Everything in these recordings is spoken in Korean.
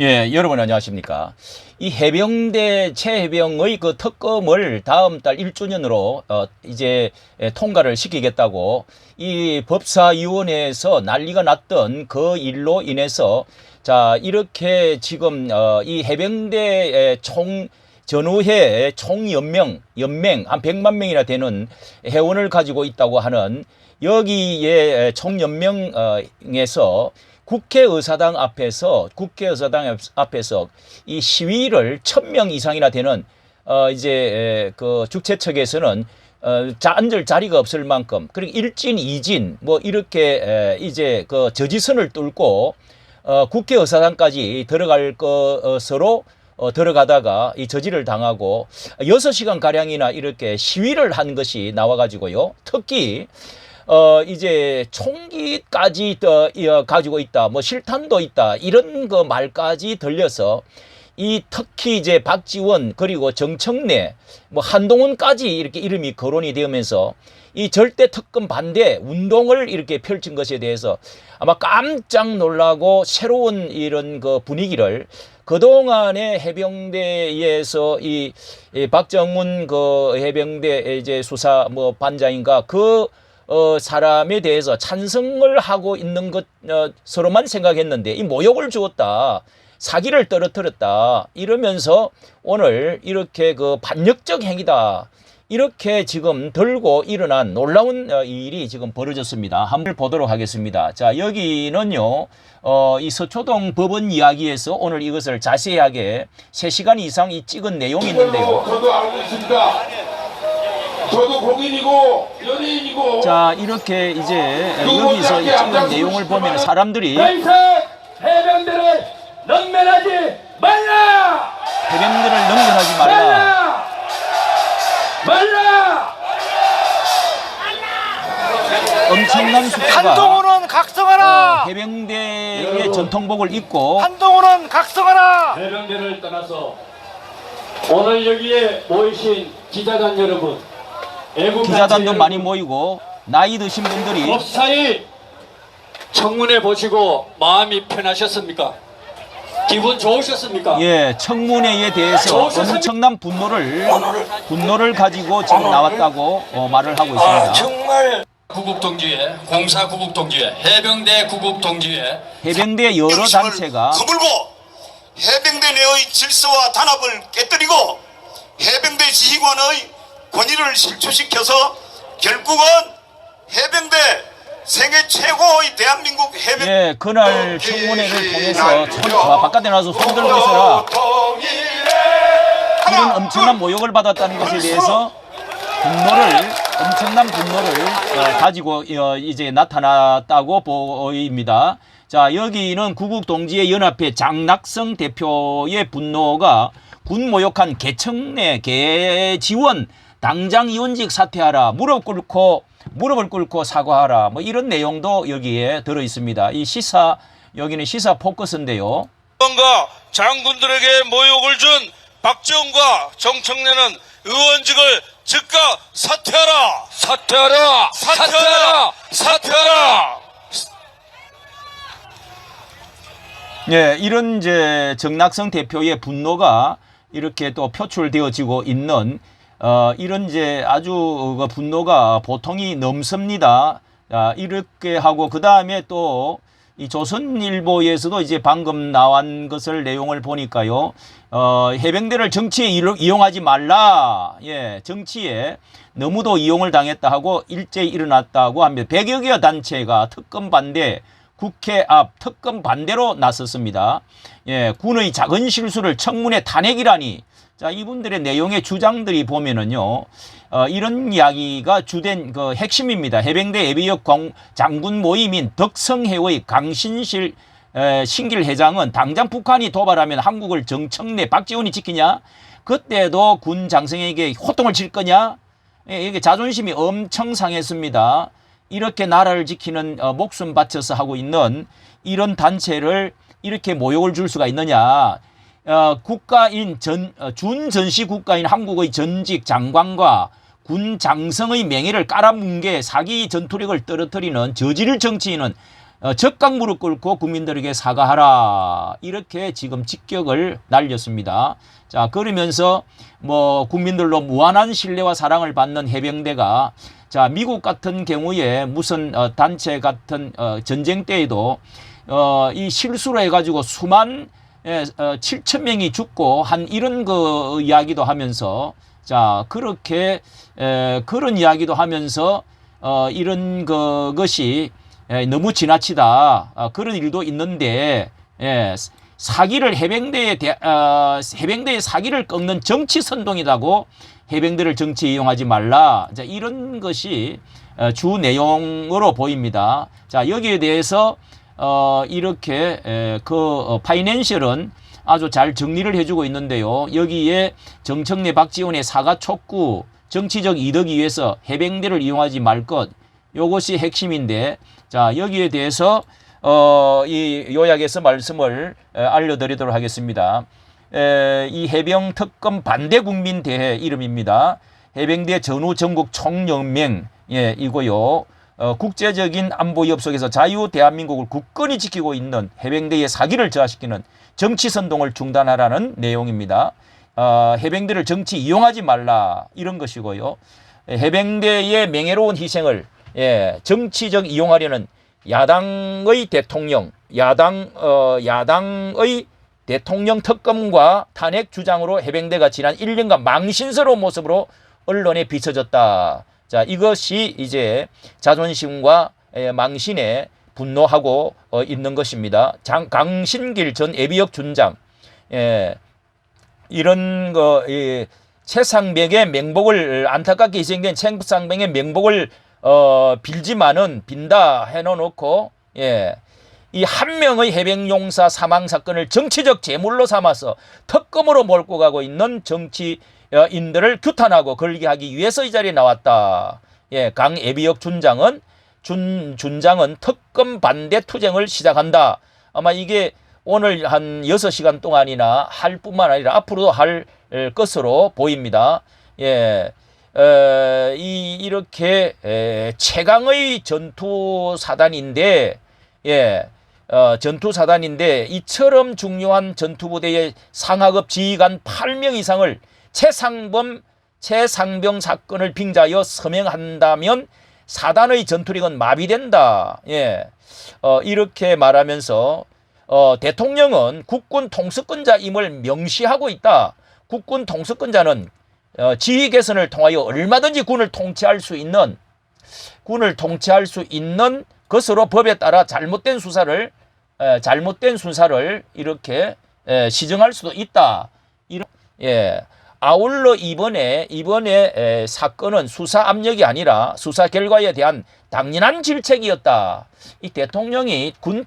예, 여러분 안녕하십니까. 이 해병대 최해병의 그 특검을 다음 달 1주년으로 이제 통과를 시키겠다고 이 법사위원회에서 난리가 났던 그 일로 인해서 자, 이렇게 지금 이 해병대 전후회 총연맹 한 100만 명이나 되는 회원을 가지고 있다고 하는 여기에 총연맹에서 국회의사당 앞에서 이 시위를 1000명 이상이나 되는 이제 그 주최 측에서는 앉을 자리가 없을 만큼 그리고 일진 이진 뭐 이렇게 이제 그 저지선을 뚫고 국회의사당까지 들어갈 것으로 들어가다가 이 저지를 당하고 6시간 가량이나 이렇게 시위를 한 것이 나와가지고요. 특히 이제 총기까지 가지고 있다, 뭐 실탄도 있다, 이런 그 말까지 들려서 이 특히 이제 박지원 그리고 정청래 뭐 한동훈까지 이렇게 이름이 거론이 되면서 이 절대 특검 반대 운동을 이렇게 펼친 것에 대해서 아마 깜짝 놀라고 새로운 이런 그 분위기를 그동안에 해병대에서 이 박정훈 그 해병대 이제 수사 뭐 반장인가 그 사람에 대해서 찬성을 하고 있는 것으로만 생각했는데 이 모욕을 주었다, 사기를 떨어뜨렸다 이러면서 오늘 이렇게 그 반역적 행위다 이렇게 지금 들고 일어난 놀라운 일이 지금 벌어졌습니다. 한번 보도록 하겠습니다. 자, 여기는요 이 서초동 법원 이야기에서 오늘 이것을 자세하게 3시간 이상 찍은 내용이 있는데요. 저도 알고 있습니다. 저도 공인이고 연예인이고. 자, 이렇게 이제 여기서 찍은 내용을 보면 사람들이 해병대를 능멸하지 말라. 해병대를 능멸하지 말라. 말라. 엄청난 숫자가 한동훈은 각성하라. 해병대의 전통복을 입고 한동훈은 각성하라. 해병대를 떠나서 오늘 여기에 모이신 기자단 여러분, 기자단도 많이 모이고 나이 드신 분들이 법사위 청문회 보시고 마음이 편하셨습니까? 기분 좋으셨습니까? 예, 청문회에 대해서 엄청난 분노를 가지고 지금 나왔다고 말을 하고 있습니다. 정말 구국동지회, 공사 구국동지회, 해병대 구국동지회, 해병대 여러 단체가 거물고 해병대 내의 질서와 단합을 깨뜨리고 해병대 지휘관의 권위를 실추시켜서 결국은 해병대 세계 최고의 대한민국 해병. 예, 그날 청문회를 통해서 바깥에 나와서 손 들고 있어라 이런 엄청난 모욕을 받았다는 것에 대해서 엄청난 분노를 가지고 이제 나타났다고 보입니다. 자, 여기는 구국동지회 연합회 장낙성 대표의 분노가 군 모욕한 개청내 개지원 당장 이원직 사퇴하라, 무릎을 꿇고 사과하라, 뭐 이런 내용도 여기에 들어 있습니다. 여기는 시사 포커스인데요. 의원과 장군들에게 모욕을 준 박지원과 정청래는 의원직을 즉각 사퇴하라! 사퇴하라! 사퇴하라! 사퇴하라! 예, 이런 이제 정낙성 대표의 분노가 이렇게 또 표출되어지고 있는 이런 이제 아주 그 분노가 보통이 넘습니다. 이렇게 하고 그 다음에 또 이 조선일보에서도 이제 방금 나온 것을 내용을 보니까요, 해병대를 정치에 이용하지 말라. 예, 정치에 너무도 이용을 당했다 하고 일제히 일어났다고 합니다. 100여 개 단체가 특검 반대, 국회 앞 특검 반대로 나섰습니다. 예, 군의 작은 실수를 청문회 탄핵이라니. 자, 이분들의 내용의 주장들이 보면은요, 이런 이야기가 주된 그 핵심입니다. 해병대 예비역 장군 모임인 덕성회의 강신실 신길 회장은 당장 북한이 도발하면 한국을 정청래 박지원이 지키냐? 그때도 군 장성에게 호통을 칠 거냐? 이게 자존심이 엄청 상했습니다. 이렇게 나라를 지키는 목숨 바쳐서 하고 있는 이런 단체를 이렇게 모욕을 줄 수가 있느냐? 국가인 준전시 국가인 한국의 전직 장관과 군 장성의 명예를 깔아뭉개 사기 전투력을 떨어뜨리는 저질 정치인은 적각 무릎 꿇고 국민들에게 사과하라. 이렇게 지금 직격을 날렸습니다. 자, 그러면서 뭐 국민들로 무한한 신뢰와 사랑을 받는 해병대가 자, 미국 같은 경우에 무슨 단체 같은 전쟁 때에도 이 실수로 해가지고 수만 7천 명이 죽고 한 이런 그 이야기도 하면서 자, 그렇게 그런 이야기도 하면서 이런 것이 너무 지나치다. 그런 일도 있는데 사기를 해병대의 사기를 꺾는 정치 선동이라고 해병대를 정치에 이용하지 말라. 자, 이런 것이 주 내용으로 보입니다. 자, 여기에 대해서 이렇게 파이낸셜은 아주 잘 정리를 해주고 있는데요. 여기에 정청래 박지원의 사과 촉구, 정치적 이득을 위해서 해병대를 이용하지 말 것, 요것이 핵심인데, 자, 여기에 대해서 이 요약해서 말씀을 알려드리도록 하겠습니다. 이 해병 특검 반대 국민 대회 이름입니다. 해병대 전후 전국 총연맹 이고요. 국제적인 안보 위협 속에서 자유 대한민국을 굳건히 지키고 있는 해병대의 사기를 저하시키는 정치 선동을 중단하라는 내용입니다. 해병대를 정치 이용하지 말라 이런 것이고요. 해병대의 명예로운 희생을 정치적 이용하려는 야당의 대통령, 야당의 대통령 특검과 탄핵 주장으로 해병대가 지난 1년간 망신스러운 모습으로 언론에 비춰졌다. 자, 이것이 이제 자존심과 망신에 분노하고 있는 것입니다. 강신길 전 예비역 준장, 이런 최상병의 맹복을 안타깝게 희생된 최상병의 맹복을 빌지만은 빈다 해놓고 이 한 명의 해병용사 사망 사건을 정치적 제물로 삼아서 특검으로 몰고 가고 있는 정치인들을 규탄하고 걸기하기 위해서 이 자리에 나왔다. 강 예비역 준장은 특검 반대 투쟁을 시작한다. 아마 이게 오늘 한 6시간 동안이나 할 뿐만 아니라 앞으로도 할 것으로 보입니다. 이렇게 최강의 전투사단인데 전투사단인데 이처럼 중요한 전투부대의 상하급 지휘관 8명 이상을 최상병 사건을 빙자하여 서명한다면 사단의 전투력은 마비된다. 이렇게 말하면서 대통령은 국군 통수권자임을 명시하고 있다. 국군 통수권자는 지휘 개선을 통하여 얼마든지 군을 통치할 수 있는 것으로 법에 따라 잘못된 수사를 이렇게 시정할 수도 있다. 아울러 이번에 사건은 수사 압력이 아니라 수사 결과에 대한 당연한 질책이었다. 이 대통령이 군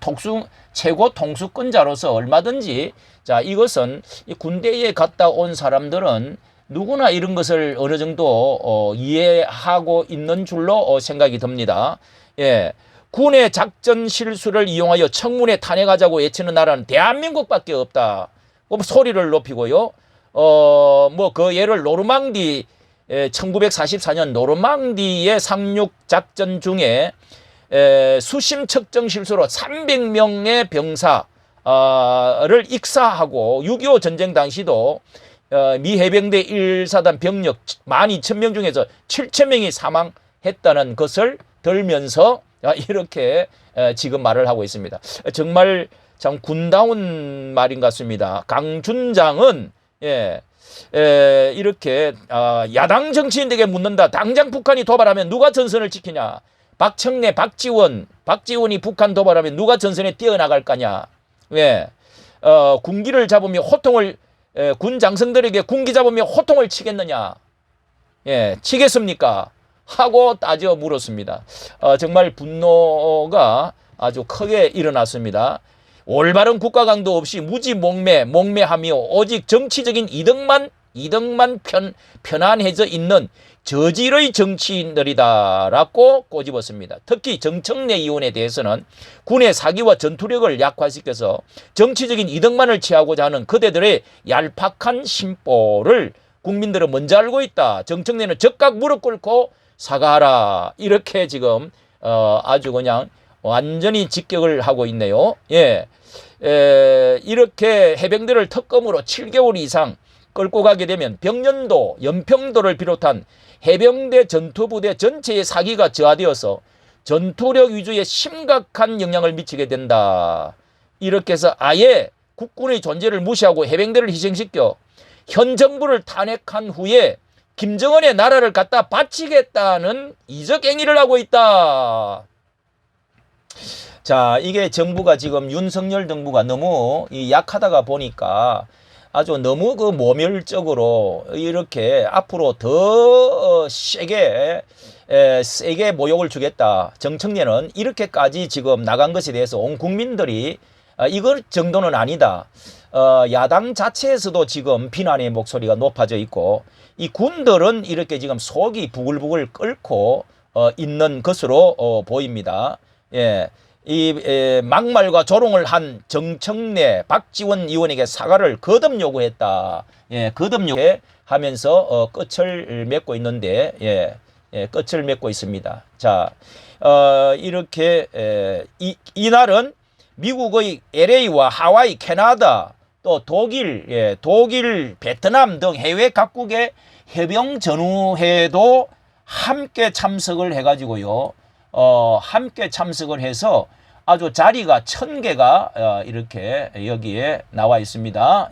최고 통수권자로서 얼마든지 자, 이것은 이 군대에 갔다 온 사람들은 누구나 이런 것을 어느 정도 이해하고 있는 줄로 생각이 듭니다. 군의 작전 실수를 이용하여 청문회 탄핵하자고 외치는 나라는 대한민국밖에 없다. 소리를 높이고요. 그 예를 노르망디 1944년 노르망디의 상륙 작전 중에 수심 측정 실수로 300명의 병사를 익사하고 6.25 전쟁 당시도 미 해병대 1사단 병력 12,000명 중에서 7,000명이 사망했다는 것을 들면서 이렇게 지금 말을 하고 있습니다. 정말 참 군다운 말인 것 같습니다. 강 준장은 이렇게 야당 정치인들에게 묻는다. 당장 북한이 도발하면 누가 전선을 지키냐. 박청래, 박지원이 북한 도발하면 누가 전선에 뛰어나갈 거냐. 군기를 잡으며 군 장성들에게 군기 잡으며 호통을 치겠느냐. 치겠습니까? 하고 따져 물었습니다. 정말 분노가 아주 크게 일어났습니다. 올바른 국가 강도 없이 무지 목매하며 오직 정치적인 이득만 편안해져 있는 저질의 정치인들이다라고 꼬집었습니다. 특히 정청래 의원에 대해서는 군의 사기와 전투력을 약화시켜서 정치적인 이득만을 취하고자 하는 그대들의 얄팍한 심보를 국민들은 먼저 알고 있다. 정청래는 적각 무릎 꿇고 사과하라. 이렇게 지금 아주 그냥 완전히 직격을 하고 있네요. 예. 이렇게 해병대를 특검으로 7개월 이상 끌고 가게 되면 병년도, 연평도를 비롯한 해병대 전투부대 전체의 사기가 저하되어서 전투력 위주의 심각한 영향을 미치게 된다. 이렇게 해서 아예 국군의 존재를 무시하고 해병대를 희생시켜 현 정부를 탄핵한 후에 김정은의 나라를 갖다 바치겠다는 이적 행위를 하고 있다. 자, 이게 정부가 지금 윤석열 정부가 너무 약하다가 보니까 아주 너무 그 모멸적으로 이렇게 앞으로 더 세게 모욕을 주겠다. 정청래는 이렇게까지 지금 나간 것에 대해서 온 국민들이 이걸 정도는 아니다. 야당 자체에서도 지금 비난의 목소리가 높아져 있고 이 군들은 이렇게 지금 속이 부글부글 끓고 있는 것으로 보입니다. 예. 이 막말과 조롱을 한 정청래, 박지원 의원에게 사과를 거듭 요구했다. 예, 거듭 요구해 하면서 끝을 맺고 있는데, 끝을 맺고 있습니다. 자, 이렇게 이날은 미국의 LA와 하와이, 캐나다, 또 독일, 독일, 베트남 등 해외 각국의 해병 전우회도 함께 참석을 해가지고요. 함께 참석을 해서 아주 자리가 1000개가 이렇게 여기에 나와 있습니다.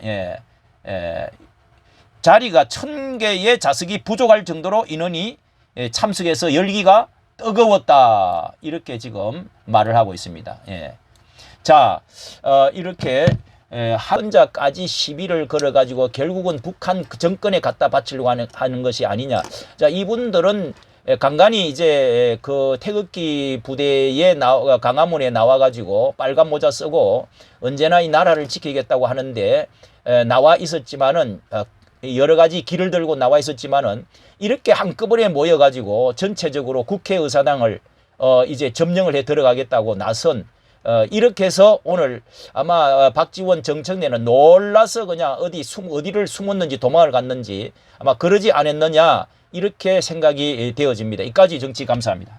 자리가 1000개의 좌석이 부족할 정도로 인원이 참석해서 열기가 뜨거웠다. 이렇게 지금 말을 하고 있습니다. 자, 이렇게 혼자까지 시비를 걸어가지고 결국은 북한 정권에 갖다 바치려고 하는 것이 아니냐. 자, 이분들은 간간히 이제 그 태극기 부대에 강화문에 나와가지고 빨간 모자 쓰고 언제나 이 나라를 지키겠다고 하는데 나와 있었지만은 여러 가지 길을 들고 나와 있었지만은 이렇게 한꺼번에 모여가지고 전체적으로 국회의사당을 이제 점령을 해 들어가겠다고 나선 이렇게 해서 오늘 아마 박지원 정청래는 놀라서 그냥 어디를 숨었는지 도망을 갔는지 아마 그러지 않았느냐 이렇게 생각이 되어집니다. 이까지 정치 감사합니다.